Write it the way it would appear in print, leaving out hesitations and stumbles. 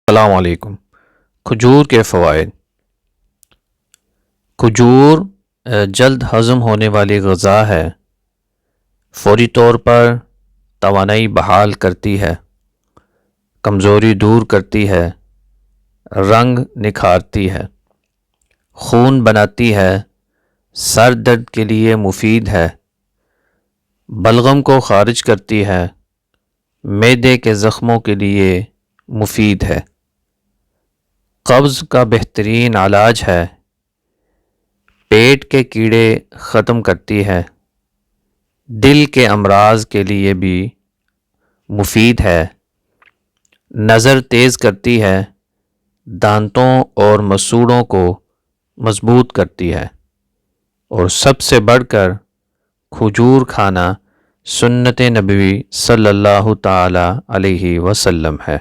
السلام علیکم۔ کھجور کے فوائد۔ کھجور جلد ہضم ہونے والی غذا ہے۔ فوری طور پر توانائی بحال کرتی ہے، کمزوری دور کرتی ہے، رنگ نکھارتی ہے، خون بناتی ہے، سر درد کے لیے مفید ہے، بلغم کو خارج کرتی ہے، معدے کے زخموں کے لیے مفید ہے، قبض کا بہترین علاج ہے، پیٹ کے کیڑے ختم کرتی ہے، دل کے امراض کے لیے بھی مفید ہے، نظر تیز کرتی ہے، دانتوں اور مسوڑوں کو مضبوط کرتی ہے، اور سب سے بڑھ کر کھجور کھانا سنت نبوی صلی اللہ تعالی علیہ وسلم ہے۔